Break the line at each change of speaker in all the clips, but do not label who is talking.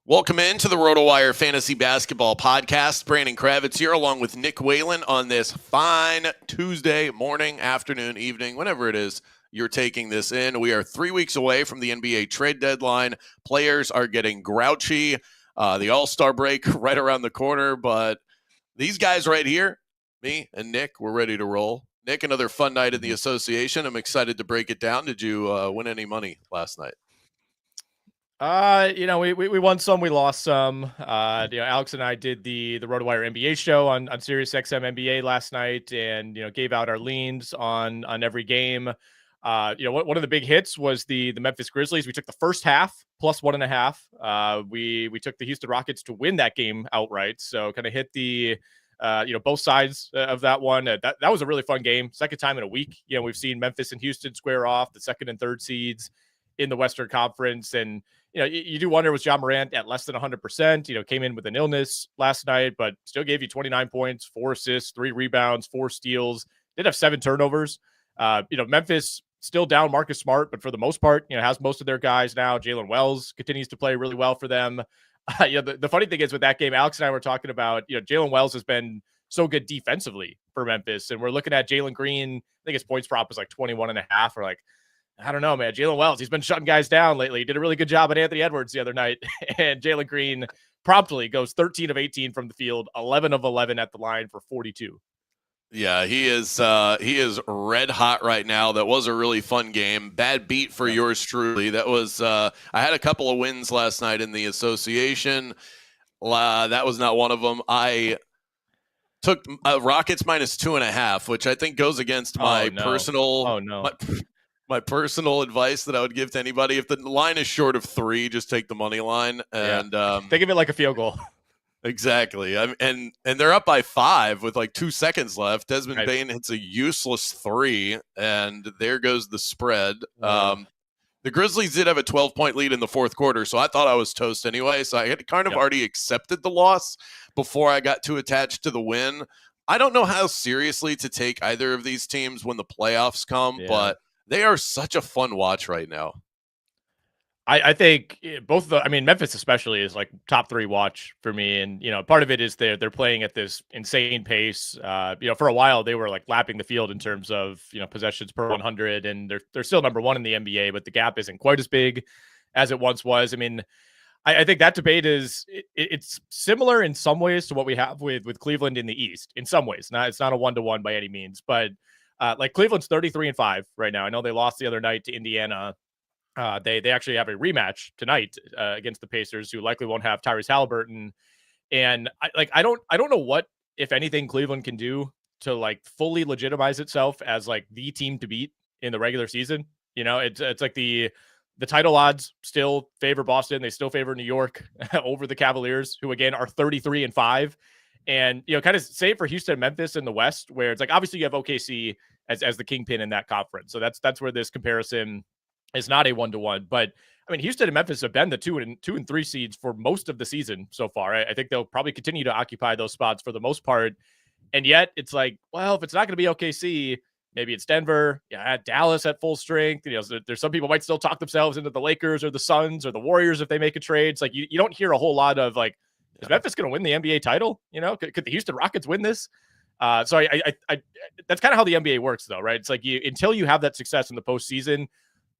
Welcome into the RotoWire Fantasy Basketball Podcast. Brandon Kravitz here along with Nick Whalen on this fine Tuesday morning, afternoon, evening, whenever it is you're taking this in. We are 3 weeks away from the NBA trade deadline. Players are getting grouchy. The All-Star break right around the corner, but these guys right here, me and Nick, we're ready to roll. Nick, another fun night in the association. I'm excited to break it down. Did you win any money last night?
We won some, we lost some. Alex and I did the RotoWire NBA show on Sirius XM NBA last night, and gave out our leans on every game. One of the big hits was the Memphis Grizzlies. We took the first half plus 1.5. We took the Houston Rockets to win that game outright. So kind of hit the both sides of that one. That was a really fun game. Second time in a week. We've seen Memphis and Houston square off, the second and third seeds in the Western Conference, and you do wonder, was John Morant at less than 100%? Came in with an illness last night, but still gave you 29 points, 4 assists, 3 rebounds, 4 steals. Did have 7 turnovers. Memphis still down Marcus Smart, but for the most part, has most of their guys now. Jalen Wells continues to play really well for them. The funny thing is with that game, Alex and I were talking about, Jalen Wells has been so good defensively for Memphis, and we're looking at Jalen Green. I think his points prop was like 21.5, or like, I don't know, man. Jalen Wells, he's been shutting guys down lately. He did a really good job at Anthony Edwards the other night. And Jalen Green promptly goes 13 of 18 from the field, 11 of 11 at the line for 42.
Yeah, he is red hot right now. That was a really fun game. Bad beat for yours truly. That was I had a couple of wins last night in the association. That was not one of them. I took Rockets minus 2.5, which I think goes against my personal.
Oh no.
My personal advice that I would give to anybody: if the line is short of 3, just take the money line. And
think of it like a field goal.
Exactly. And they're up by 5 with like 2 seconds left. Desmond Bane hits a useless 3, and there goes the spread. The Grizzlies did have a 12-point lead in the fourth quarter, so I thought I was toast anyway. So I had kind of already accepted the loss before I got too attached to the win. I don't know how seriously to take either of these teams when the playoffs come, but they are such a fun watch right now.
I think both Memphis especially is like top 3 watch for me. And, part of it is they're playing at this insane pace. For a while they were like lapping the field in terms of, possessions per 100, and they're still number 1 in the NBA, but the gap isn't quite as big as it once was. I mean, I think that debate it's similar in some ways to what we have with Cleveland in the East in some ways. It's not a 1-to-1 by any means, but like Cleveland's 33-5 right now. I know they lost the other night to Indiana. They actually have a rematch tonight against the Pacers, who likely won't have Tyrese Halliburton. And I don't know what, if anything, Cleveland can do to like fully legitimize itself as like the team to beat in the regular season. It's like the title odds still favor Boston. They still favor New York over the Cavaliers, who again are 33-5. And, kind of same for Houston and Memphis in the West, where it's like, obviously you have OKC as the kingpin in that conference. So that's where this comparison is not a 1-to-1. But I mean, Houston and Memphis have been the 2 and 3 seeds for most of the season so far. I think they'll probably continue to occupy those spots for the most part. And yet it's like, well, if it's not going to be OKC, maybe it's Denver, Dallas at full strength. There's some people might still talk themselves into the Lakers or the Suns or the Warriors if they make a trade. It's like, you don't hear a whole lot of like, is Memphis going to win the NBA title? Could the Houston Rockets win this? So I that's kind of how the NBA works, though, right? It's like until you have that success in the postseason,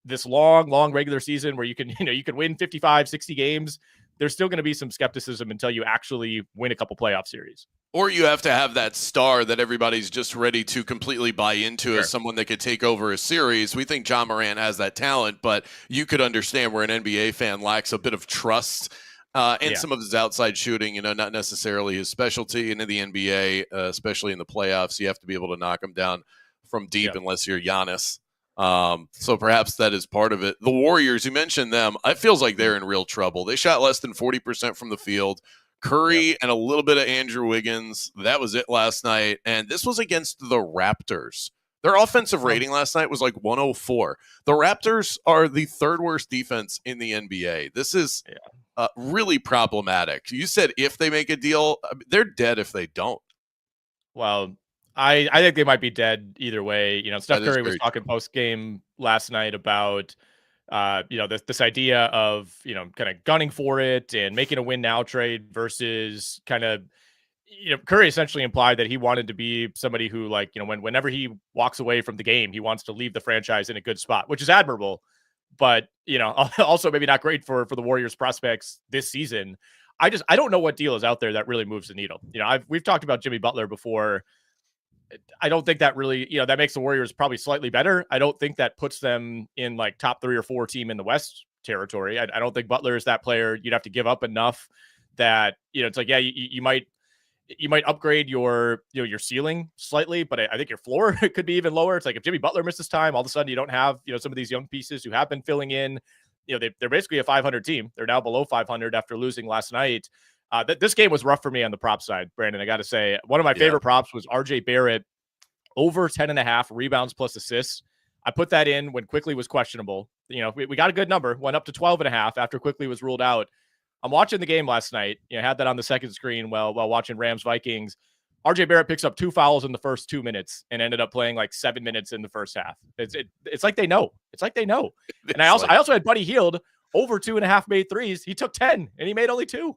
this long regular season where you can win 55, 60 games, there's still going to be some skepticism until you actually win a couple playoff series.
Or you have to have that star that everybody's just ready to completely buy into as someone that could take over a series. We think John Morant has that talent, but you could understand where an NBA fan lacks a bit of trust and some of his outside shooting, not necessarily his specialty. And in the NBA, especially in the playoffs, you have to be able to knock him down from deep unless you're Giannis. So perhaps that is part of it. The Warriors, you mentioned them. It feels like they're in real trouble. They shot less than 40% from the field. Curry and a little bit of Andrew Wiggins. That was it last night. And this was against the Raptors. Their offensive rating last night was like 104. The Raptors are the 3rd worst defense in the NBA. This is really problematic. You said if they make a deal, they're dead if they don't.
Well, I think they might be dead either way. Steph Curry was talking post game last night about this idea of, kind of gunning for it and making a win now trade versus kind of, Curry essentially implied that he wanted to be somebody who, like, whenever he walks away from the game, he wants to leave the franchise in a good spot, which is admirable, but, also maybe not great for the Warriors prospects this season. I don't know what deal is out there that really moves the needle. We've talked about Jimmy Butler before. I don't think that really, that makes the Warriors probably slightly better. I don't think that puts them in like top 3 or 4 team in the West territory. I don't think Butler is that player. You'd have to give up enough that, it's like, yeah, you might upgrade your ceiling slightly, but I think your floor could be even lower. It's like if Jimmy Butler misses time, all of a sudden you don't have, some of these young pieces who have been filling in. They're basically a 500 team. They're now below 500 after losing last night. This game was rough for me on the prop side, Brandon. I got to say, one of my favorite props was RJ Barrett over 10.5 rebounds plus assists. I put that in when Quickly was questionable. We got a good number, went up to 12.5 after Quickly was ruled out. I'm watching the game last night. Had that on the second screen while watching Rams Vikings. RJ Barrett picks up 2 fouls in the first 2 minutes and ended up playing like 7 minutes in the first half. It's like they know. It's like they know. And I also had Buddy Hield over 2.5 made threes. He took 10 and he made only 2.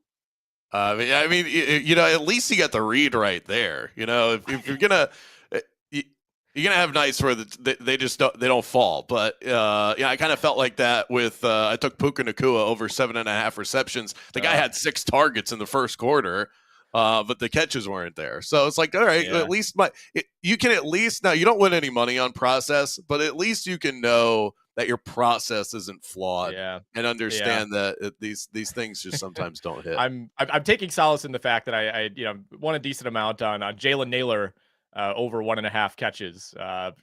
I mean, at least you got the read right there. If you're gonna, you're gonna have nights where they just don't fall. But I kind of felt like that with I took Puka Nacua over 7.5 receptions. The guy had 6 targets in the first quarter, but the catches weren't there. So it's like, all right, at least you can at least, now you don't win any money on process, but at least you can know that your process isn't flawed and understand that these things just sometimes don't hit.
I'm taking solace in the fact that I won a decent amount on Jalen Naylor over 1.5 catches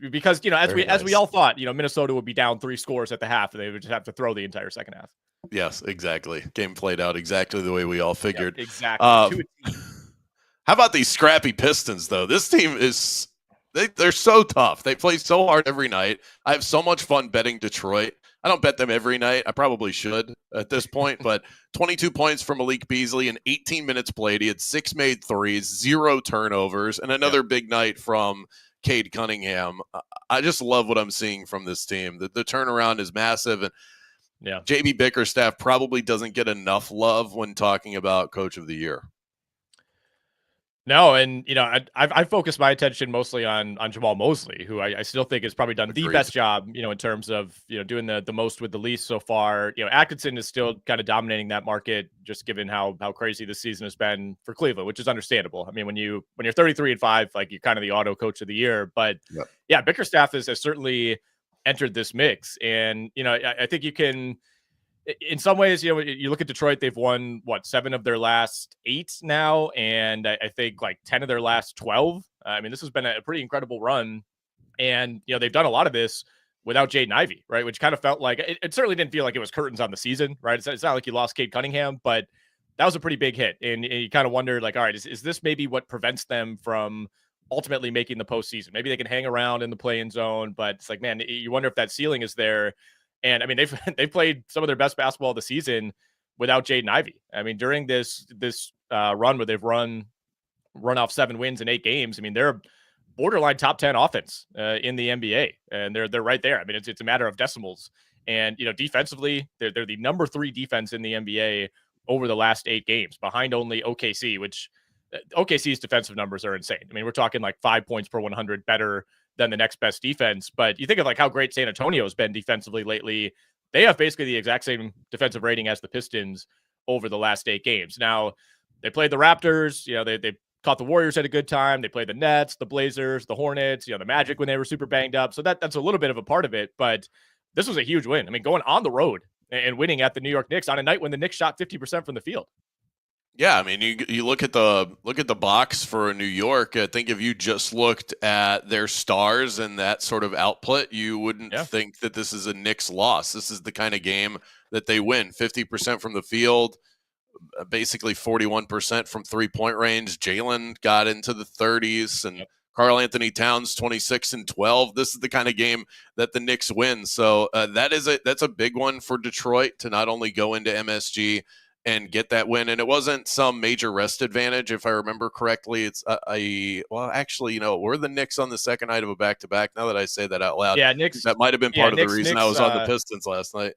because as we all thought Minnesota would be down 3 scores at the half and they would just have to throw the entire second half.
Yes, exactly. Game played out exactly the way we all figured.
Yep, exactly.
How about these scrappy Pistons though? This team is. They're so tough. They play so hard every night. I have so much fun betting Detroit. I don't bet them every night. I probably should at this point, but 22 points from Malik Beasley in 18 minutes played. He had 6 made threes, 0 turnovers, and another big night from Cade Cunningham. I just love what I'm seeing from this team. The turnaround is massive, and JB Bickerstaff probably doesn't get enough love when talking about Coach of the Year.
No, and I've focused my attention mostly on Jamal Mosley, who I still think has probably done the best job, in terms of doing the most with the least so far. Atkinson is still kind of dominating that market, just given how crazy this season has been for Cleveland, which is understandable. I mean, when you're 33-5, like you're kind of the auto coach of the year. But Bickerstaff has certainly entered this mix, and I think you can. In some ways, you look at Detroit, they've won 7 of their last 8 now. And I think like 10 of their last 12. I mean, this has been a pretty incredible run. And, they've done a lot of this without Jaden Ivey, right? Which kind of felt like it certainly didn't feel like it was curtains on the season, right? It's not like you lost Cade Cunningham, but that was a pretty big hit. And you kind of wondered like, all right, is this maybe what prevents them from ultimately making the postseason? Maybe they can hang around in the play-in zone, but it's like, man, you wonder if that ceiling is there. And I mean, they've played some of their best basketball of the season without Jaden Ivey. I mean, during this run where they've run off 7 wins in 8 games, I mean, they're borderline top 10 offense in the NBA, and they're right there. I mean, it's a matter of decimals. And defensively, they're the number 3 defense in the NBA over the last 8 games, behind only OKC, which OKC's defensive numbers are insane. I mean, we're talking like 5 points per 100 better than the next best defense. But you think of like how great San Antonio has been defensively lately. They have basically the exact same defensive rating as the Pistons over the last 8 games. Now, they played the Raptors. They caught the Warriors at a good time. They played the Nets, the Blazers, the Hornets, the Magic when they were super banged up. So that's a little bit of a part of it. But this was a huge win. I mean, going on the road and winning at the New York Knicks on a night when the Knicks shot 50% from the field.
Yeah, I mean, you look at the box for New York. I think if you just looked at their stars and that sort of output, you wouldn't think that this is a Knicks loss. This is the kind of game that they win. 50% from the field, basically 41% from 3-point range. Jalen got into the 30s, and Karl Anthony Towns 26 and 12. This is the kind of game that the Knicks win. So that's a big one for Detroit to not only go into MSG and get that win. And it wasn't some major rest advantage, if I remember correctly. It's well, actually, we're the Knicks on the second night of a back-to-back. Now that I say that out loud,
Yeah, Knicks.
that might have been part of the reason I was on the Pistons last night.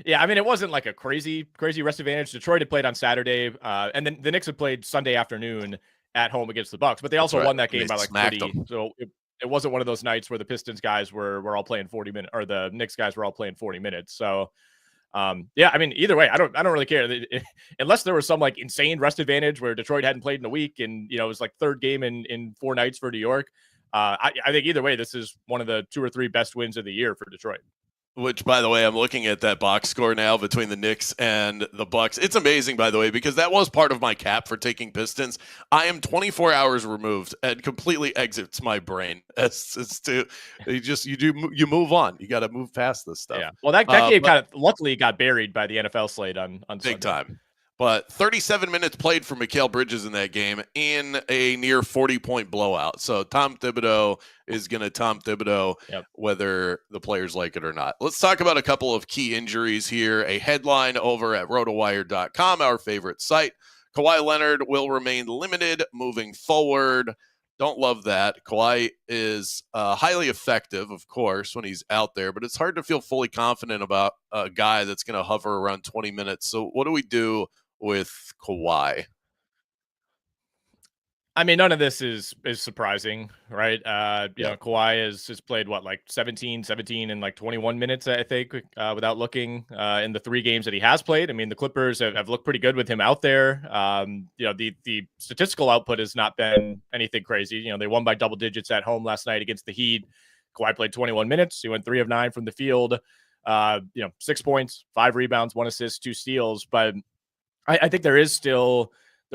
Yeah, I mean, it wasn't like a crazy rest advantage. Detroit had played on Saturday, and then the Knicks had played Sunday afternoon at home against the Bucks, but they also won that game by like 30. So it wasn't one of those nights where the Pistons guys were all playing 40 minutes, or the Knicks guys were all playing 40 minutes. So, yeah, I mean, either way, I don't really care unless there was some like insane rest advantage where Detroit hadn't played in a week, and it was like third game in 4 nights for New York. I think either way, this is one of the 2 or 3 best wins of the year for Detroit.
Which, by the way, I'm looking at that box score now between the Knicks and the Bucks. It's amazing, by the way, because that was part of my cap for taking Pistons. I am 24 hours removed and completely exits my brain. You move on. You got to move past this stuff.
Yeah. Well, that game kind of luckily got buried by the NFL slate on Sunday.
Big time. But 37 minutes played for Mikal Bridges in that game in a near 40-point blowout. So Tom Thibodeau is going to Tom Thibodeau, whether the players like it or not. Let's talk about a couple of key injuries here. A headline over at RotoWire.com, our favorite site. Kawhi Leonard will remain limited moving forward. Don't love that. Kawhi is highly effective, of course, when he's out there, but it's hard to feel fully confident about a guy that's going to hover around 20 minutes. So what do we do with Kawhi?
I mean, none of this is surprising, right? You know, Kawhi has played like 17 and like 21 minutes, I think, without looking in the 3 games that he has played. I mean, the Clippers have looked pretty good with him out there. You know, the statistical output has not been anything crazy. You know, they won by double digits at home last night against the Heat. Kawhi played 21 minutes. He went 3 of 9 from the field. You know, 6 points, 5 rebounds, 1 assist, 2 steals. But I think there's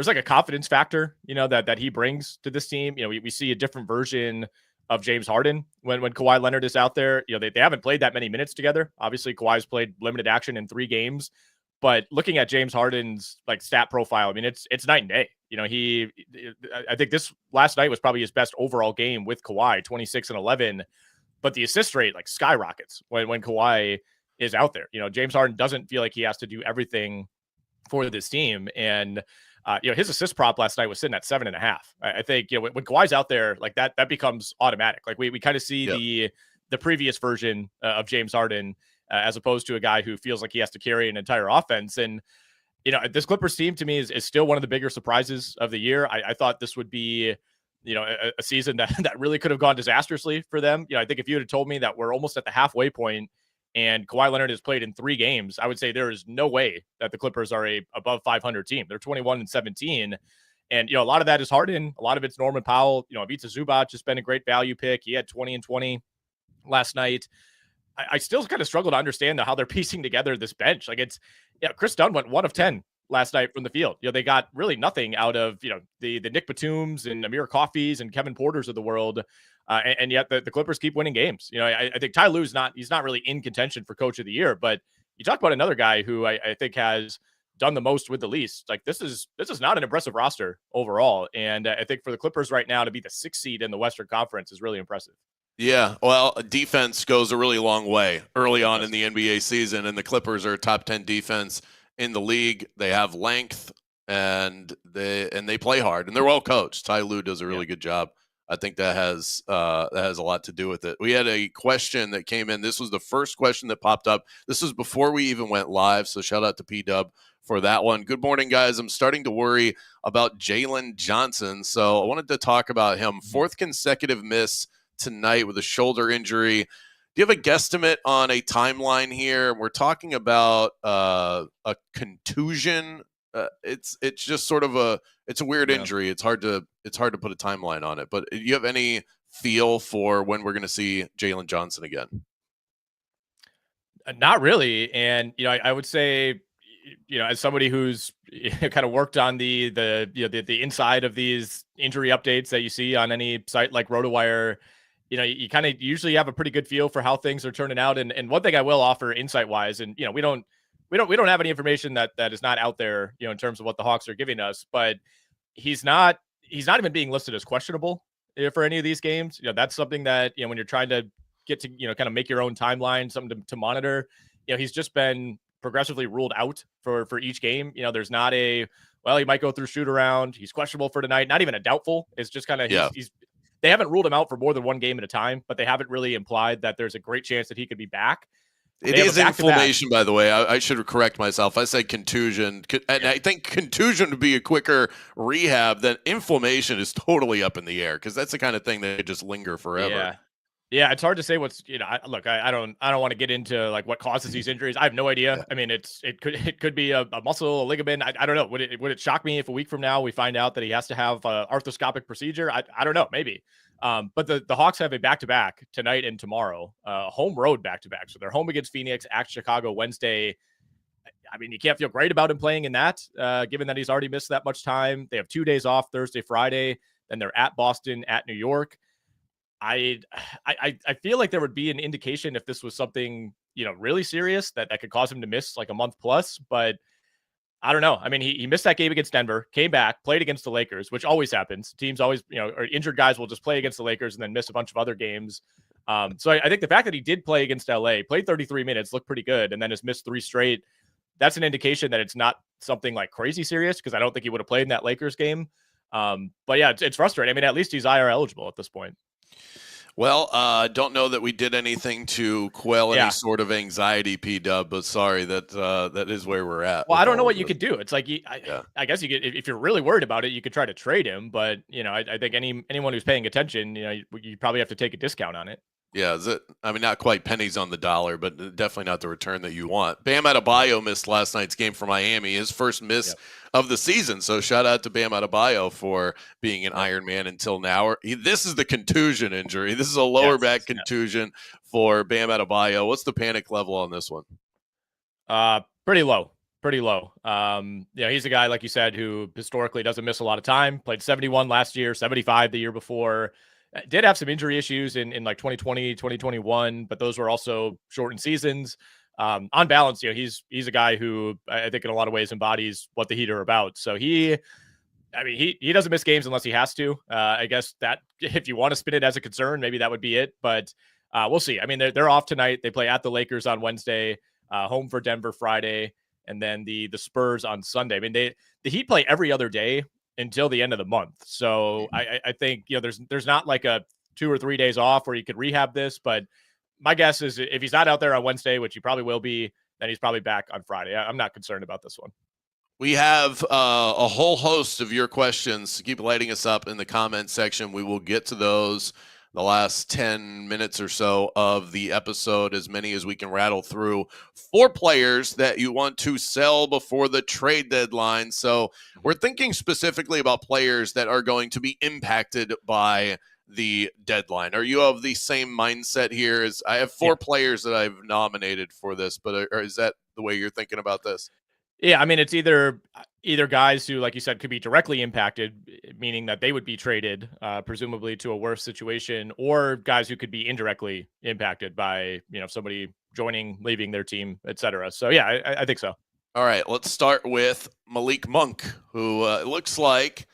like a confidence factor, you know, that he brings to this team. You know, we see a different version of James Harden when Kawhi Leonard is out there. You know, they haven't played that many minutes together. Obviously, Kawhi's played limited action in 3 games, but looking at James Harden's like stat profile, I mean, it's night and day. You know, I think this last night was probably his best overall game with Kawhi, 26 and 11, but the assist rate like skyrockets when Kawhi is out there. You know, James Harden doesn't feel like he has to do everything for this team. And, you know, his assist prop last night was sitting at 7.5. I think, you know, when Kawhi's out there like that becomes automatic. Like we kind of see the previous version of James Harden as opposed to a guy who feels like he has to carry an entire offense. And, you know, this Clippers team to me is still one of the bigger surprises of the year. I thought this would be, you know, a season that really could have gone disastrously for them. You know, I think if you had told me that we're almost at the halfway point and Kawhi Leonard has played in 3 games, I would say there is no way that the Clippers are a above 500 team. They're 21 and 17. And, you know, a lot of that is Harden. A lot of it's Norman Powell. You know, Ivica Zubac has been a great value pick. He had 20 and 20 last night. I still kind of struggle to understand how they're piecing together this bench. Like Chris Dunn went 1 of 10 last night from the field. You know, they got really nothing out of, you know, the Nick Batums and Amir Coffees and Kevin Porters of the world. And yet the Clippers keep winning games. You know, I think Ty Lue's he's not really in contention for coach of the year, but you talk about another guy who I think has done the most with the least. Like this is not an impressive roster overall. And I think for the Clippers right now to be the 6th seed in the Western Conference is really impressive.
Yeah, well, defense goes a really long way early on in the NBA season, and the Clippers are a top 10 defense in the league. They have length and they play hard, and they're well coached. Ty Lue does a really good job. I think that has a lot to do with it. We had a question that came in. This was the first question that popped up. This was before we even went live, so shout out to P-Dub for that one. Good morning, guys. I'm starting to worry about Jalen Johnson, so I wanted to talk about him. 4th consecutive miss tonight with a shoulder injury. Do you have a guesstimate on a timeline here? We're talking about a contusion. It's just sort of it's a weird injury. It's hard to put a timeline on it. But do you have any feel for when we're going to see Jalen Johnson again?
Not really. And you know, I would say, you know, as somebody who's kind of worked on the inside of these injury updates that you see on any site like RotoWire, you know, you kind of usually have a pretty good feel for how things are turning out. And one thing I will offer insight wise, and you know, we don't have any information that is not out there, you know, in terms of what the Hawks are giving us, but he's not even being listed as questionable for any of these games. You know, that's something that, you know, when you're trying to get to, you know, kind of make your own timeline, something to monitor, you know, he's just been progressively ruled out for each game. You know, there's not a, well, he might go through shoot around. He's questionable for tonight. Not even a doubtful. It's just kind of, he's they haven't ruled him out for more than one game at a time, but they haven't really implied that there's a great chance that he could be back.
It is inflammation, by the way. I should correct myself. I said contusion. And I think contusion would be a quicker rehab than inflammation is totally up in the air, because that's the kind of thing that could just linger forever.
Yeah, it's hard to say what's, you know, I don't want to get into like what causes these injuries. I have no idea. Yeah. I mean, it could be a muscle, a ligament. I don't know. Would it shock me if a week from now we find out that he has to have an arthroscopic procedure? I don't know, maybe. But the Hawks have a back-to-back tonight and tomorrow, home road back-to-back. So they're home against Phoenix, at Chicago Wednesday. I mean, you can't feel great about him playing in that, given that he's already missed that much time. They have 2 days off, Thursday, Friday. Then they're at Boston, at New York. I feel like there would be an indication if this was something, you know, really serious that could cause him to miss like a month plus, but I don't know. I mean, he missed that game against Denver, came back, played against the Lakers, which always happens. Teams always, you know, or injured guys will just play against the Lakers and then miss a bunch of other games. So I think the fact that he did play against LA, played 33 minutes, looked pretty good, and then has missed 3 straight, that's an indication that it's not something like crazy serious, because I don't think he would have played in that Lakers game. But yeah, it's frustrating. I mean, at least he's IR eligible at this point.
Well, I don't know that we did anything to quell any sort of anxiety, P-Dub, but sorry, that is where we're at.
Well, I don't know what you could do. It's like, I guess you could, if you're really worried about it, you could try to trade him. But, you know, I think anyone who's paying attention, you know, you probably have to take a discount on it.
Yeah, I mean, not quite pennies on the dollar, but definitely not the return that you want. Bam Adebayo missed last night's game for Miami, his first miss of the season. So shout out to Bam Adebayo for being an Iron Man until now. This is the contusion injury. This is a lower back contusion for Bam Adebayo. What's the panic level on this one?
Pretty low. Yeah, he's a guy, like you said, who historically doesn't miss a lot of time. Played 71 last year, 75 the year before. Did have some injury issues in like 2020, 2021, but those were also shortened seasons. On balance, you know, he's a guy who I think in a lot of ways embodies what the Heat are about. So he doesn't miss games unless he has to. I guess that if you want to spin it as a concern, maybe that would be it. But we'll see. I mean, they're off tonight. They play at the Lakers on Wednesday, home for Denver Friday, and then the Spurs on Sunday. I mean, the Heat play every other day until the end of the month. So I think, you know, there's not like a 2 or 3 days off where you could rehab this, but my guess is if he's not out there on Wednesday, which he probably will be, then he's probably back on Friday. I'm not concerned about this one.
We have a whole host of your questions. Keep lighting us up in the comment section. We will get to those the last 10 minutes or so of the episode, as many as we can rattle through. 4 players that you want to sell before the trade deadline. So we're thinking specifically about players that are going to be impacted by the deadline. Are you of the same mindset here? As I have 4 players that I've nominated for this, but is that the way you're thinking about this?
Yeah, I mean, it's either guys who, like you said, could be directly impacted, meaning that they would be traded, presumably to a worse situation, or guys who could be indirectly impacted by, you know, somebody joining, leaving their team, etc. So yeah, I think so.
All right, let's start with Malik Monk, who looks like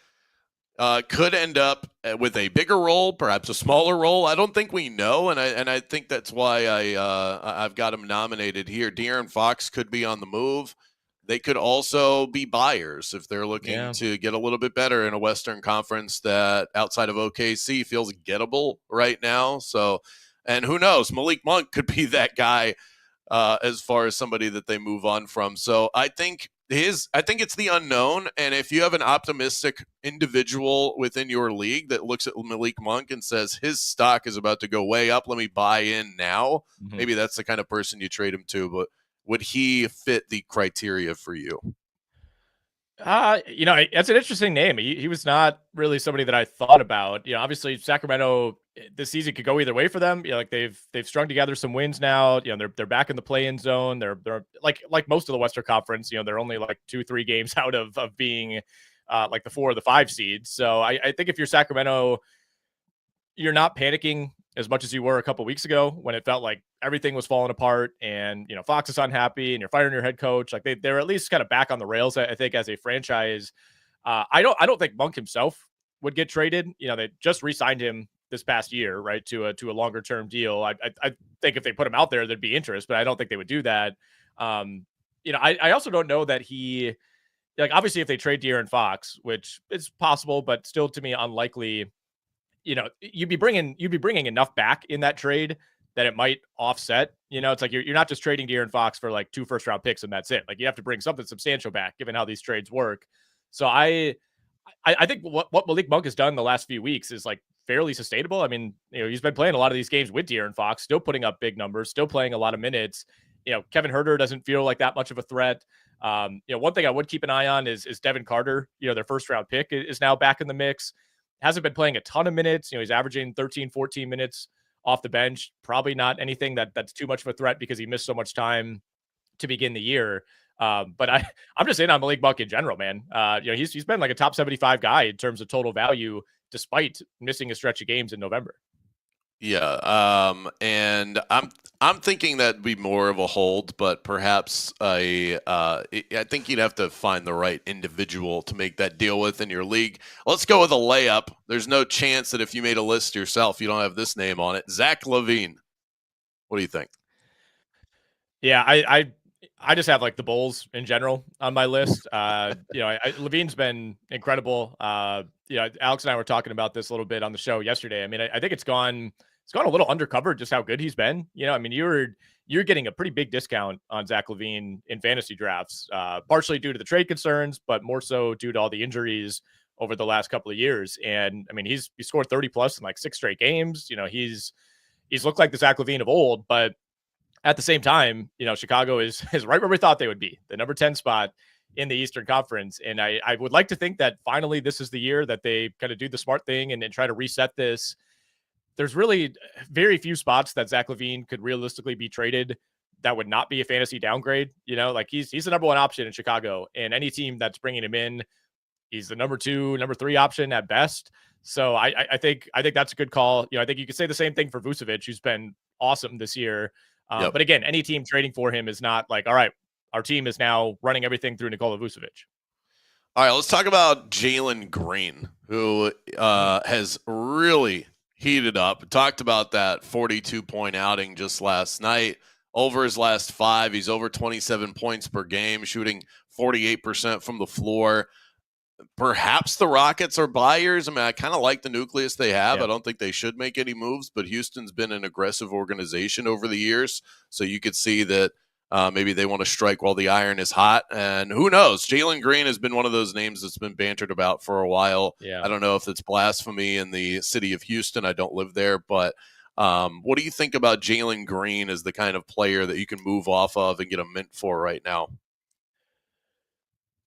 could end up with a bigger role, perhaps a smaller role. I don't think we know, and I think that's why I've got him nominated here. De'Aaron Fox could be on the move. They could also be buyers if they're looking to get a little bit better in a Western Conference that outside of OKC feels gettable right now. So, and who knows, Malik Monk could be that guy as far as somebody that they move on from. So I think it's the unknown. And if you have an optimistic individual within your league that looks at Malik Monk and says his stock is about to go way up, let me buy in now. Maybe that's the kind of person you trade him to, but would he fit the criteria for you?
You know, it's an interesting name. He was not really somebody that I thought about. You know, obviously Sacramento this season could go either way for them. You know, like they've strung together some wins now. You know, they're back in the play-in zone. They're like most of the Western Conference. You know, they're only like 2-3 games out of being like the 4 or the 5 seeds. So I think if you're Sacramento, you're not panicking as much as you were a couple weeks ago when it felt like everything was falling apart and, you know, Fox is unhappy and you're firing your head coach. Like they're at least kind of back on the rails, I think, as a franchise. I don't think Monk himself would get traded. You know, they just re-signed him this past year, right, to a longer term deal. I think if they put him out there, there'd be interest, but I don't think they would do that. You I also don't know that he, like, obviously if they trade De'Aaron Fox, which is possible, but still to me unlikely, you'd be bringing enough back in that trade that it might offset. It's like you're not just trading De'Aaron Fox for like 2 first-round picks and that's it. Like you have to bring something substantial back, given how these trades work. So I think what Malik Monk has done the last few weeks is like fairly sustainable. I mean, he's been playing a lot of these games with De'Aaron Fox, still putting up big numbers, still playing a lot of minutes. Kevin Huerter doesn't feel like that much of a threat. One thing I would keep an eye on is Devin Carter. Their first round pick is now back in the mix. Hasn't been playing a ton of minutes. He's averaging 13, 14 minutes off the bench. Probably not anything that's too much of a threat because he missed so much time to begin the year. But I'm just in on Malik Monk in general, man. He's been like a top 75 guy in terms of total value, despite missing a stretch of games in November.
Yeah, and I'm thinking that'd be more of a hold, but perhaps I think you'd have to find the right individual to make that deal with in your league. Let's go with a layup. There's no chance that if you made a list yourself, you don't have this name on it. Zach LaVine. What do you think?
Yeah, I just have like the Bulls in general on my list. LaVine's been incredible. Alex and I were talking about this a little bit on the show yesterday. I mean, I think it's gone a little undercovered just how good he's been. I mean, you're getting a pretty big discount on Zach LaVine in fantasy drafts, partially due to the trade concerns, but more so due to all the injuries over the last couple of years. And I mean, he scored 30 plus in like 6 straight games. He's looked like the Zach LaVine of old, but at the same time, Chicago is right where we thought they would be, the number 10 spot in the Eastern Conference. And I would like to think that finally this is the year that they kind of do the smart thing and try to reset this. There's really very few spots that Zach LaVine could realistically be traded that would not be a fantasy downgrade. Like he's the number 1 option in Chicago, and any team that's bringing him in, he's the number 2, number 3 option at best. So I think that's a good call. I think you could say the same thing for Vucevic, who's been awesome this year.
Yep.
But again, any team trading for him is not like, all right, our team is now running everything through Nikola Vucevic.
All right, let's talk about Jalen Green, who has really heated up. Talked about that 42-point outing just last night. Over his last 5, he's over 27 points per game, shooting 48% from the floor. Perhaps the Rockets are buyers. I mean, I kind of like the nucleus they have.
Yeah.
I don't think they should make any moves, but Houston's been an aggressive organization over the years. So you could see that maybe they want to strike while the iron is hot. And who knows? Jalen Green has been one of those names that's been bantered about for a while.
Yeah.
I don't know if it's blasphemy in the city of Houston. I don't live there. But what do you think about Jalen Green as the kind of player that you can move off of and get a mint for right now?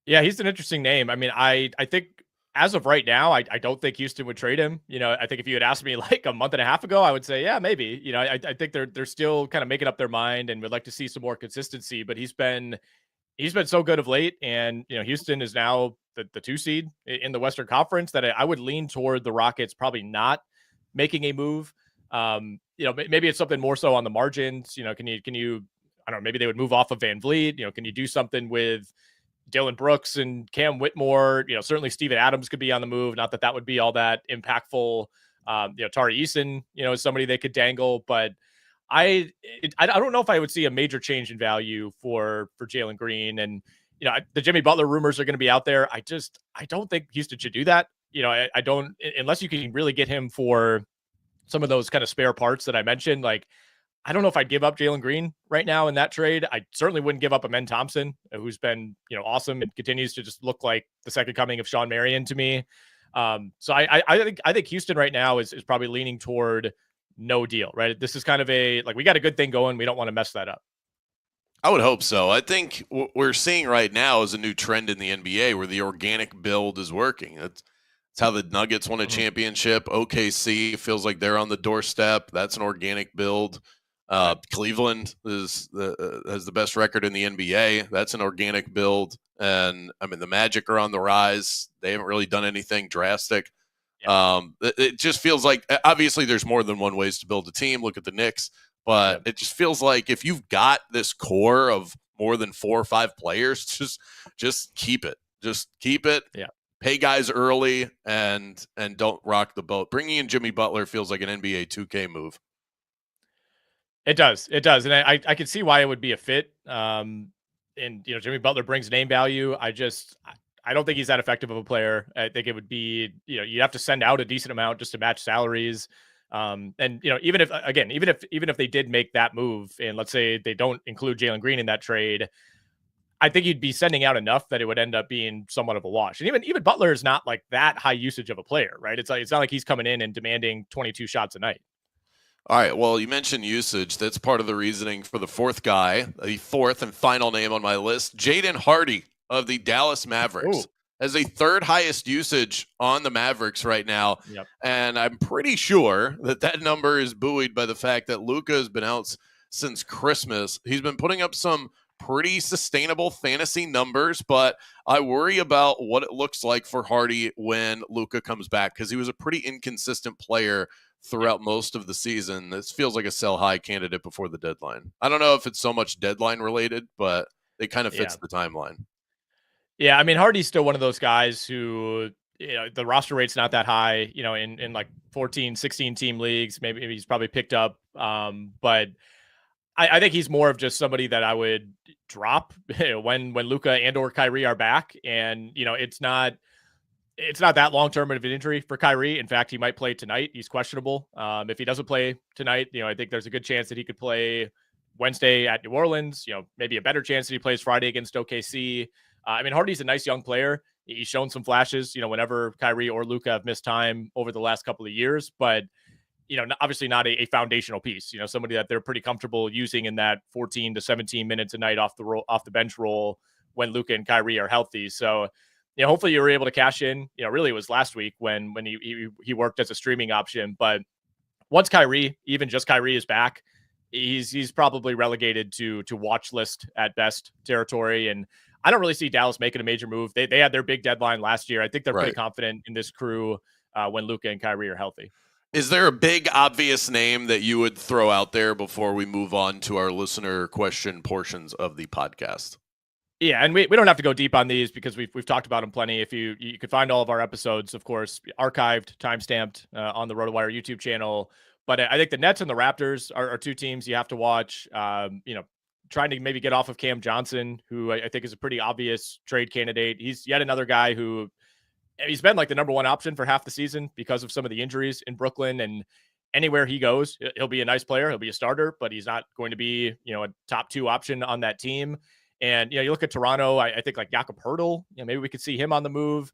Yeah, he's an interesting name. I mean, I think as of right now, I don't think Houston would trade him. I think if you had asked me like a month and a half ago, I would say, yeah, maybe. I think they're still kind of making up their mind and would like to see some more consistency. But he's been so good of late, and Houston is now the 2 seed in the Western Conference. That I would lean toward the Rockets probably not making a move. Maybe it's something more so on the margins. Can you? I don't know. Maybe they would move off of Van Vliet. Can you do something with Dylan Brooks and Cam Whitmore? Certainly Steven Adams could be on the move. Not that would be all that impactful. Tari Eason, is somebody they could dangle, but I don't know if I would see a major change in value for Jalen Green. And, the Jimmy Butler rumors are going to be out there. I don't think Houston should do that. I don't, unless you can really get him for some of those kind of spare parts that I mentioned. Like, I don't know if I'd give up Jalen Green right now in that trade. I certainly wouldn't give up Amen Thompson, who's been, awesome and continues to just look like the second coming of Sean Marion to me. So I think Houston right now is probably leaning toward no deal, right? This is kind of we got a good thing going. We don't want to mess that up.
I would hope so. I think what we're seeing right now is a new trend in the NBA where the organic build is working. That's how the Nuggets won a championship. OKC feels like they're on the doorstep. That's an organic build. Cleveland has the best record in the NBA. That's an organic build. And I mean, the Magic are on the rise. They haven't really done anything drastic. Yeah. It just feels like, obviously there's more than one ways to build a team. Look at the Knicks, but It just feels like if you've got this core of more than 4 or 5 players, just keep it. Just keep it.
Yeah.
Pay guys early and don't rock the boat. Bringing in Jimmy Butler feels like an NBA 2K move.
It does. And I can see why it would be a fit. and Jimmy Butler brings name value. I don't think he's that effective of a player. I think it would be, you'd have to send out a decent amount just to match salaries. And even if they did make that move, and let's say they don't include Jalen Green in that trade, I think you'd be sending out enough that it would end up being somewhat of a wash. And even Butler is not like that high usage of a player, right? It's not like he's coming in and demanding 22 shots a night.
All right. Well, you mentioned usage. That's part of the reasoning for the fourth guy, the fourth and final name on my list, Jaden Hardy of the Dallas Mavericks.
Ooh.
Has a third highest usage on the Mavericks right now.
Yep.
And I'm pretty sure that number is buoyed by the fact that Luka has been out since Christmas. He's been putting up some pretty sustainable fantasy numbers, but I worry about what it looks like for Hardy when Luka comes back, because he was a pretty inconsistent player throughout most of the season. This feels like a sell high candidate before the deadline. I don't know if it's so much deadline related, but it kind of fits the timeline.
Yeah, I mean, Hardy's still one of those guys who, the roster rate's not that high, in like 14, 16 team leagues. Maybe he's probably picked up. But I think he's more of just somebody that I would drop when Luka and or Kyrie are back. And, it's not that long-term of an injury for Kyrie. In fact, he might play tonight. He's questionable. If he doesn't play tonight, I think there's a good chance that he could play Wednesday at New Orleans, maybe a better chance that he plays Friday against OKC. I mean, Hardy's a nice young player. He's shown some flashes, whenever Kyrie or Luka have missed time over the last couple of years, but, obviously not a foundational piece, somebody that they're pretty comfortable using in that 14 to 17 minutes a night off the bench role when Luka and Kyrie are healthy. So, hopefully you were able to cash in, really it was last week when he worked as a streaming option, but once Kyrie, even just Kyrie is back, he's probably relegated to watch list at best territory. And I don't really see Dallas making a major move. They had their big deadline last year. I think they're pretty confident in this crew when Luka and Kyrie are healthy.
Is there a big obvious name that you would throw out there before we move on to our listener question portions of the podcast?
Yeah, and we don't have to go deep on these because we've talked about them plenty. If you could find all of our episodes, of course, archived, timestamped on the RotoWire YouTube channel. But I think the Nets and the Raptors are two teams you have to watch. Trying to maybe get off of Cam Johnson, who I think is a pretty obvious trade candidate. He's yet another guy who he's been like the number one option for half the season because of some of the injuries in Brooklyn, and anywhere he goes, he'll be a nice player. He'll be a starter, but he's not going to be, a top two option on that team. And, you look at Toronto, I think like Jakob Poeltl, maybe we could see him on the move.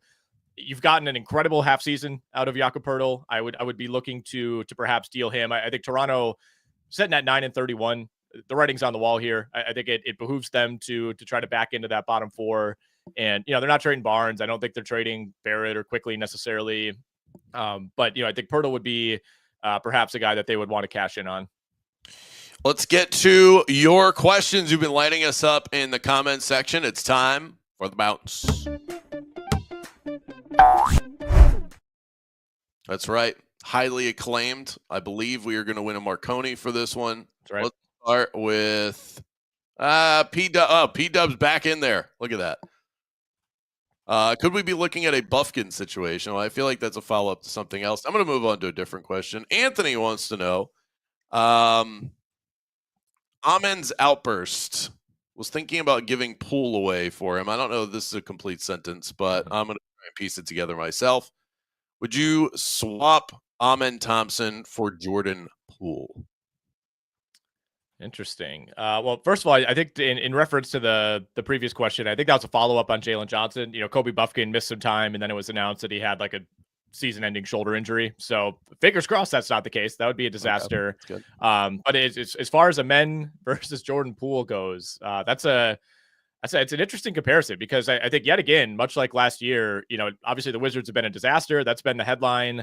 You've gotten an incredible half season out of Jakob Poeltl. I would be looking to perhaps deal him. I think Toronto sitting at 9-31. The writing's on the wall here. I think it behooves them to try to back into that bottom four. And, they're not trading Barnes. I don't think they're trading Barrett or Quickly necessarily. But, I think Poeltl would be perhaps a guy that they would want to cash in on.
Let's get to your questions. You've been lighting us up in the comment section. It's time for the bounce. That's right. Highly acclaimed. I believe we are going to win a Marconi for this one.
That's right.
Let's start with P-Dub's back in there. Look at that. Could we be looking at a Bufkin situation? Well, I feel like that's a follow-up to something else. I'm going to move on to a different question. Anthony wants to know, Amen's outburst. Was thinking about giving Poole away for him. I don't know if this is a complete sentence, but I'm going to try and piece it together myself. Would you swap Amen Thompson for Jordan Poole?
Interesting. Well, first of all, I think in reference to the previous question, I think that was a follow-up on Jalen Johnson. Kobe Bufkin missed some time, and then it was announced that he had like a season-ending shoulder injury. So fingers crossed that's not the case. That would be a disaster.
Okay.
But it's as far as Amen versus Jordan Poole goes, it's an interesting comparison because I think yet again, much like last year, obviously the Wizards have been a disaster. That's been the headline,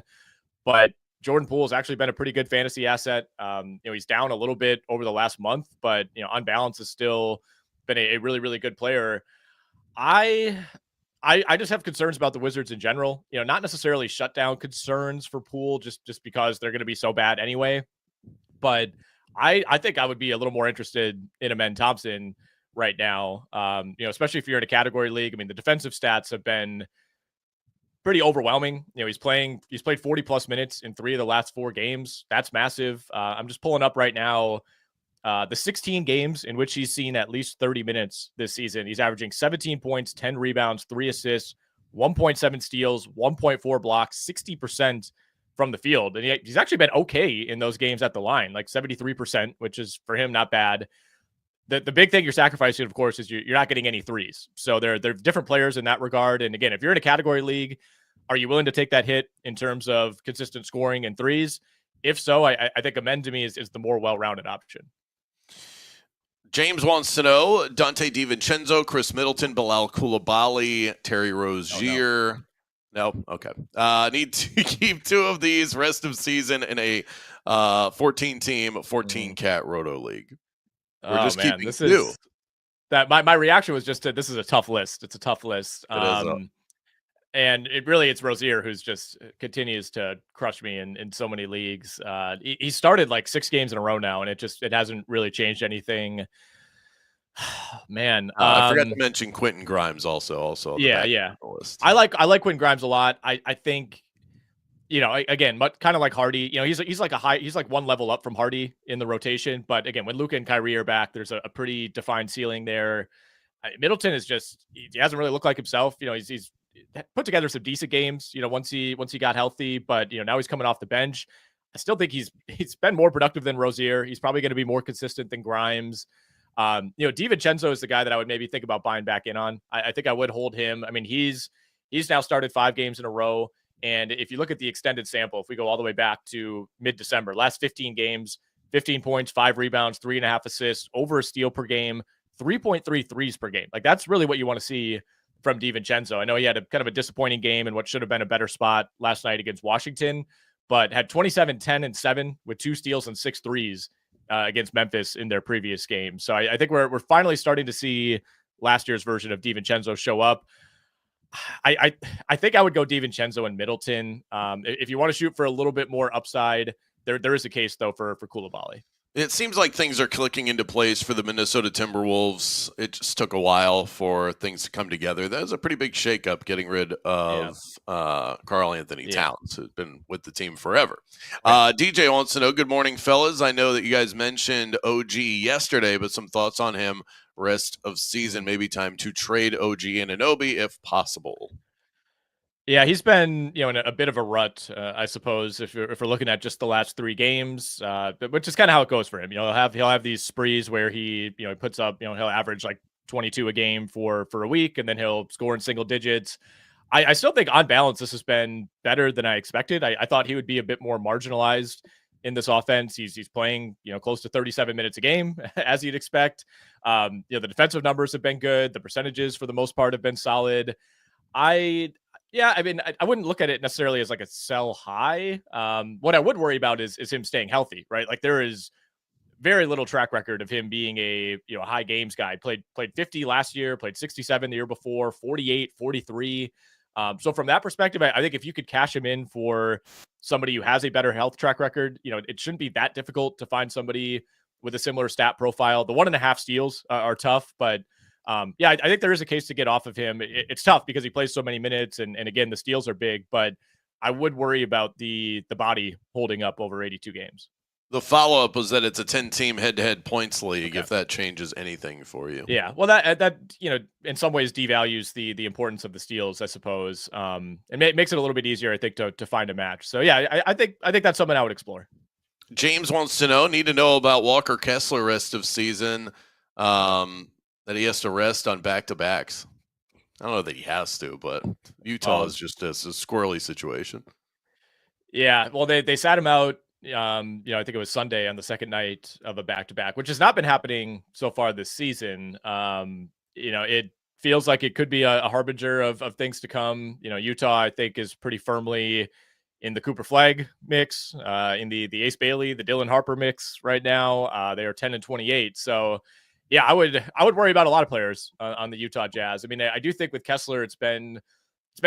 but Jordan Poole has actually been a pretty good fantasy asset. He's down a little bit over the last month, but on balance has still been a really, really good player. I just have concerns about the Wizards in general, not necessarily shutdown concerns for Poole just because they're going to be so bad anyway. But I think I would be a little more interested in Amen Thompson right now, especially if you're in a category league. I mean, the defensive stats have been pretty overwhelming. He's played 40 plus minutes in 3 of the last 4 games. That's massive. I'm just pulling up right now The 16 games in which he's seen at least 30 minutes this season, he's averaging 17 points, 10 rebounds, 3 assists, 1.7 steals, 1.4 blocks, 60% from the field. And he's actually been okay in those games at the line, like 73%, which is for him not bad. The big thing you're sacrificing, of course, is you're not getting any threes. So they're different players in that regard. And again, if you're in a category league, are you willing to take that hit in terms of consistent scoring and threes? If so, I think Amen to me is the more well-rounded option.
James wants to know Dante DiVincenzo, Chris Middleton, Bilal Coulibaly, Terry Rozier. No? Okay. Need to keep 2 of these rest of season in a 14-team, 14-cat roto league. We're just keeping 2.
That my reaction was just this is a tough list. It's a tough list. And it's Rozier who's just continues to crush me in so many leagues. He started like 6 games in a row now, and it hasn't really changed anything. Man,
I forgot to mention Quentin Grimes also. On the list.
I like Quentin Grimes a lot. I think, again, but kind of like Hardy, he's like one level up from Hardy in the rotation. But again, when Luka and Kyrie are back, there's a pretty defined ceiling there. Middleton is he hasn't really looked like himself. He's put together some decent games, once he got healthy, but now he's coming off the bench. I still think he's been more productive than Rozier. He's probably going to be more consistent than Grimes. DiVincenzo is the guy that I would maybe think about buying back in on. I think I would hold him. I mean, he's now started 5 games in a row. And if you look at the extended sample, if we go all the way back to mid-December, last 15 games, 15 points, 5 rebounds, 3.5 assists, over a steal per game, 3.3 threes per game. Like, that's really what you want to see from DiVincenzo. I know he had a kind of a disappointing game in what should have been a better spot last night against Washington, but had 27, 10, and 7 with 2 steals and 6 threes against Memphis in their previous game. So I think we're finally starting to see last year's version of DiVincenzo show up. I think I would go DiVincenzo and Middleton. If you want to shoot for a little bit more upside, there is a case though for Coulibaly.
It seems like things are clicking into place for the Minnesota Timberwolves. It just took a while for things to come together. That was a pretty big shakeup getting rid of Karl Anthony Towns, who's been with the team forever. DJ wants to know, good morning, fellas. I know that you guys mentioned OG yesterday, but some thoughts on him rest of season. Maybe time to trade OG and Anunoby if possible.
Yeah, he's been, in a bit of a rut, I suppose, if we're looking at just the last 3 games, which is kind of how it goes for him. He'll have these sprees where he puts up, he'll average like 22 a game for a week, and then he'll score in single digits. I still think on balance, this has been better than I expected. I thought he would be a bit more marginalized in this offense. He's playing, close to 37 minutes a game, as you'd expect. The defensive numbers have been good. The percentages for the most part have been solid. I wouldn't look at it necessarily as like a sell high. What I would worry about is him staying healthy, right? Like, there is very little track record of him being a high games guy. Played 50 last year, played 67 the year before, 48, 43. So from that perspective, I think if you could cash him in for somebody who has a better health track record, it shouldn't be that difficult to find somebody with a similar stat profile. The 1.5 steals are tough, but I think there is a case to get off of him. It's tough because he plays so many minutes, and again, the steals are big, but I would worry about the body holding up over 82 games.
The follow-up was that it's a 10-team head-to-head points league, if that changes anything for you.
Yeah, well, that in some ways devalues the importance of the steals, I suppose. It makes it a little bit easier, I think, to find a match. So, yeah, I think that's something I would explore.
James wants to need to know about Walker Kessler rest of season. That he has to rest on back-to-backs. I don't know that he has to, but Utah is just a squirrely situation. Yeah,
well, they sat him out. I think it was Sunday on the second night of a back-to-back, which has not been happening so far this season. It feels like it could be a harbinger of things to come. Utah, I think, is pretty firmly in the Cooper Flag mix, in the Ace Bailey, the Dylan Harper mix right now. They are 10-28. So, yeah, I would worry about a lot of players on the Utah Jazz. I mean, I do think with Kessler, it's been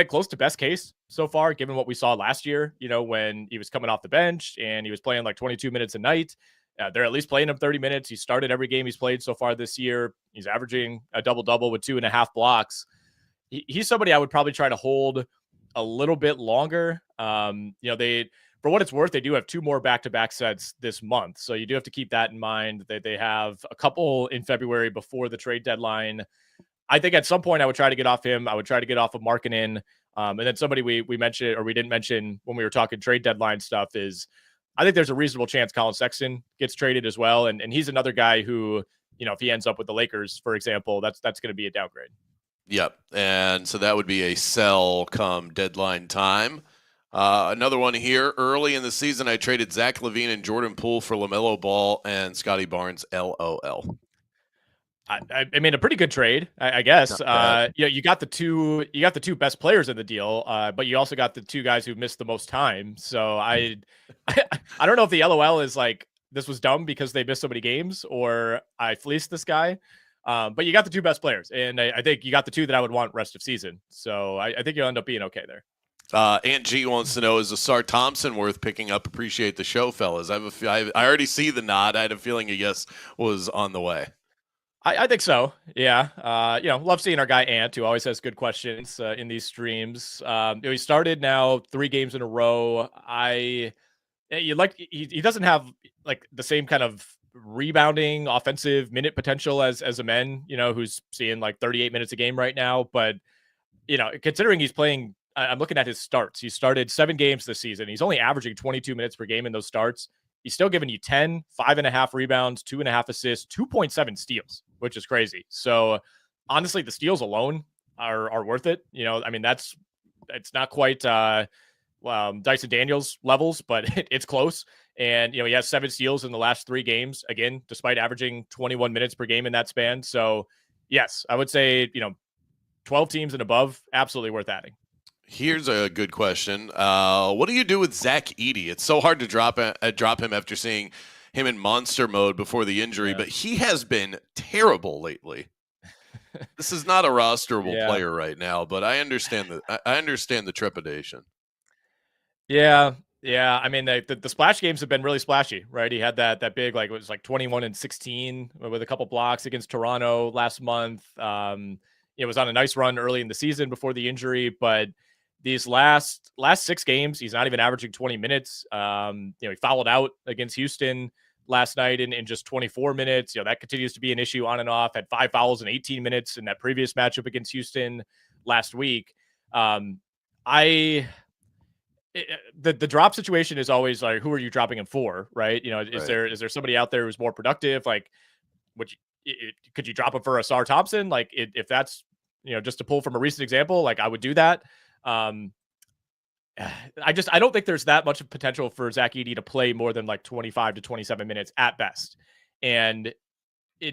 close to best case so far, given what we saw last year, when he was coming off the bench and he was playing like 22 minutes a night. They're at least playing him 30 minutes. He started every game he's played so far this year. He's averaging a double-double with 2.5 blocks. He's somebody I would probably try to hold a little bit longer. For for what it's worth, they do have 2 more back-to-back sets this month. So you do have to keep that in mind, that they have a couple in February before the trade deadline. I think at some point I would try to get off him. I would try to get off of Markkanen. And then somebody we mentioned, or we didn't mention when we were talking trade deadline stuff, is I think there's a reasonable chance Collin Sexton gets traded as well. And he's another guy who, if he ends up with the Lakers, for example, that's going to be a downgrade.
Yep. And so that would be a sell come deadline time. Another one here. Early in the season, I traded Zach LaVine and Jordan Poole for LaMelo Ball and Scottie Barnes, LOL.
I mean, a pretty good trade, I guess. You got the two best players in the deal, but you also got the 2 guys who missed the most time. So I don't know if the LOL is like, this was dumb because they missed so many games, or I fleeced this guy. But you got the 2 best players, and I think you got the 2 that I would want rest of season. So I think you'll end up being okay there.
Aunt G wants to know, is Ausar Thompson worth picking up? Appreciate the show, fellas. I already see the nod. I had a feeling a yes was on the way.
I think so. Yeah. Love seeing our guy Ant, who always has good questions in these streams. He started now 3 games in a row. He doesn't have like the same kind of rebounding offensive minute potential as Amen, who's seeing like 38 minutes a game right now. But, considering he's playing, I'm looking at his starts. He started 7 games this season. He's only averaging 22 minutes per game in those starts. He's still giving you 10, 5.5 rebounds, 2.5 assists, 2.7 steals, which is crazy. So honestly, the steals alone are worth it. It's not quite Dyson Daniels levels, but it's close. And, he has 7 steals in the last 3 games, again, despite averaging 21 minutes per game in that span. So yes, I would say, 12 teams and above, absolutely worth adding.
Here's a good question. What do you do with Zach Edey? It's so hard to drop him after seeing him in monster mode before the injury, but he has been terrible lately. This is not a rosterable player right now, but I understand the trepidation.
Yeah. I mean, the splash games have been really splashy, right? He had that big, it was like 21 and 16 with a couple blocks against Toronto last month. It was on a nice run early in the season before the injury, but these last 6 games, he's not even averaging 20 minutes. He fouled out against Houston last night in just 24 minutes. That continues to be an issue on and off. Had 5 fouls in 18 minutes in that previous matchup against Houston last week. The drop situation is always like, who are you dropping him for, right? Is there somebody out there who's more productive? Like, could you drop him for Ausar Thompson? Like, if that's, just to pull from a recent example, like I would do that. I don't think there's that much potential for Zach Edey to play more than like 25 to 27 minutes at best. And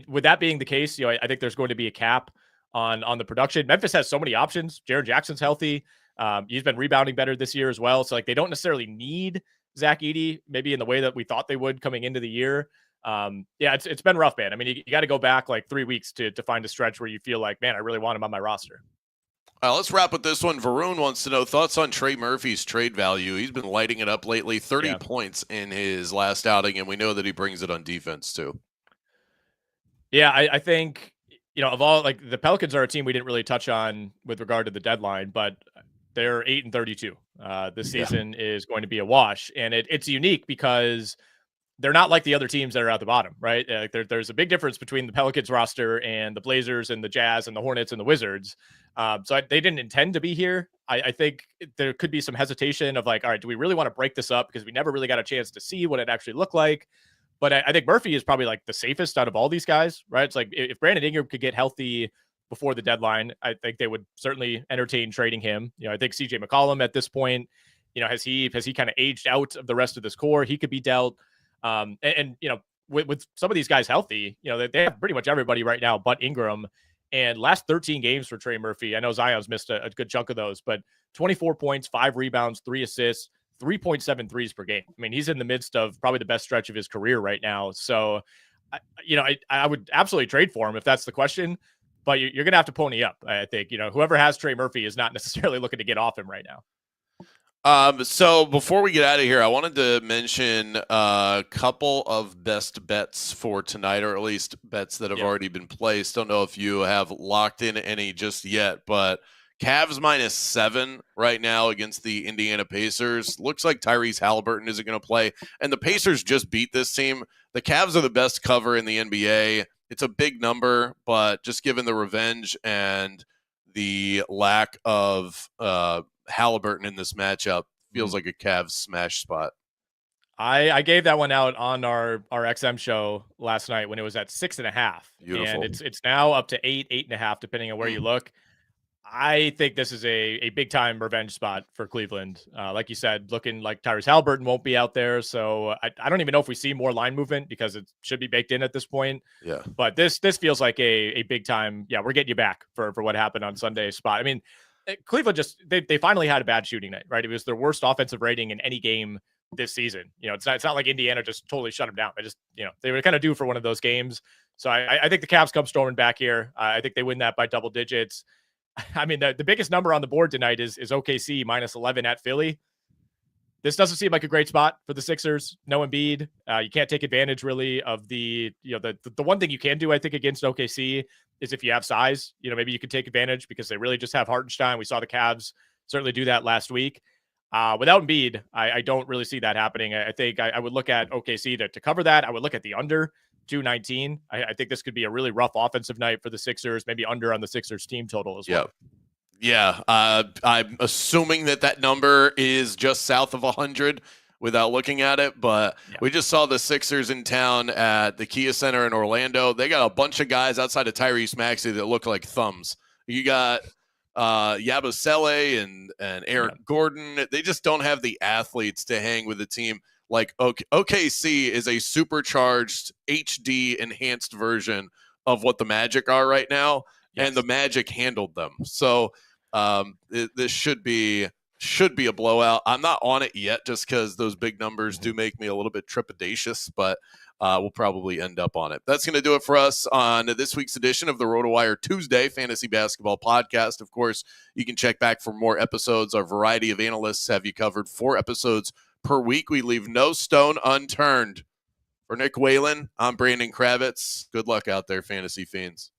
with that being the case, I think there's going to be a cap on the production. Memphis has so many options. Jaren Jackson's healthy. He's been rebounding better this year as well. So like they don't necessarily need Zach Edey maybe in the way that we thought they would coming into the year. It's been rough, man. I mean, you got to go back like 3 weeks to find a stretch where you feel like, man, I really want him on my roster.
Let's wrap with this one. Varun wants to know thoughts on Trey Murphy's trade value. He's been lighting it up lately, 30 points in his last outing, and we know that he brings it on defense too.
Yeah, I think, of all, like the Pelicans are a team we didn't really touch on with regard to the deadline, but they're 8-32. This season is going to be a wash, and it's unique because they're not like the other teams that are at the bottom, right? There's a big difference between the Pelicans roster and the Blazers and the Jazz and the Hornets and the Wizards. So they didn't intend to be here. I think there could be some hesitation of like, all right, do we really want to break this up? Because we never really got a chance to see what it actually looked like. But I think Murphy is probably like the safest out of all these guys, right? It's like if Brandon Ingram could get healthy before the deadline, I think they would certainly entertain trading him. I think CJ McCollum at this point, has he kind of aged out of the rest of this core? He could be dealt. With some of these guys healthy, they have pretty much everybody right now but Ingram. And last 13 games for Trey Murphy, I know Zion's missed a good chunk of those, but 24 points, 5 rebounds, 3 assists, 3.7 threes per game. I mean, he's in the midst of probably the best stretch of his career right now. So, I would absolutely trade for him if that's the question, but you're going to have to pony up. I think, whoever has Trey Murphy is not necessarily looking to get off him right now.
So before we get out of here, I wanted to mention a couple of best bets for tonight, or at least bets that have already been placed. Don't know if you have locked in any just yet, but Cavs -7 right now against the Indiana Pacers. Looks like Tyrese Halliburton isn't going to play. And the Pacers just beat this team. The Cavs are the best cover in the NBA. It's a big number, but just given the revenge and the lack of Halliburton in this matchup, feels like a Cavs smash spot.
I gave that one out on our XM show last night when it was at 6.5.
Beautiful.
And it's now up to 8.5, depending on where you look. I think this is a big time revenge spot for Cleveland. Like you said, looking like Tyrese Halliburton won't be out there. So I don't even know if we see more line movement because it should be baked in at this point.
Yeah.
But this feels like a big time. Yeah, we're getting you back for what happened on Sunday spot. I mean, Cleveland just they finally had a bad shooting night, right? It was their worst offensive rating in any game this season. It's not like Indiana just totally shut them down. They just, they were kind of due for one of those games. So I think the Cavs come storming back here. I think they win that by double digits. I mean, the biggest number on the board tonight is OKC -11 at Philly. This doesn't seem like a great spot for the Sixers. No Embiid. You can't take advantage really of the one thing you can do, I think, against OKC is if you have size, maybe you can take advantage because they really just have Hartenstein. We saw the Cavs certainly do that last week. Without Embiid, I don't really see that happening. I think I would look at OKC to cover that. I would look at the under 219. I think this could be a really rough offensive night for the Sixers, maybe under on the Sixers team total as well.
Yeah. I'm assuming that number is just south of 100 without looking at it, but we just saw the Sixers in town at the Kia Center in Orlando. They got a bunch of guys outside of Tyrese Maxey that look like thumbs. You got Yabusele and Eric Gordon. They just don't have the athletes to hang with the team. Like OKC is a supercharged HD enhanced version of what the Magic are right now, and the Magic handled them. So this should be a blowout. I'm not on it yet just because those big numbers do make me a little bit trepidatious, but we'll probably end up on it. That's going to do it for us on this week's edition of the RotoWire Tuesday Fantasy Basketball Podcast. Of course, you can check back for more episodes. Our variety of analysts have you covered 4 episodes per week. We leave no stone unturned. For Nick Whalen, I'm Brandon Kravitz. Good luck out there, Fantasy Fiends.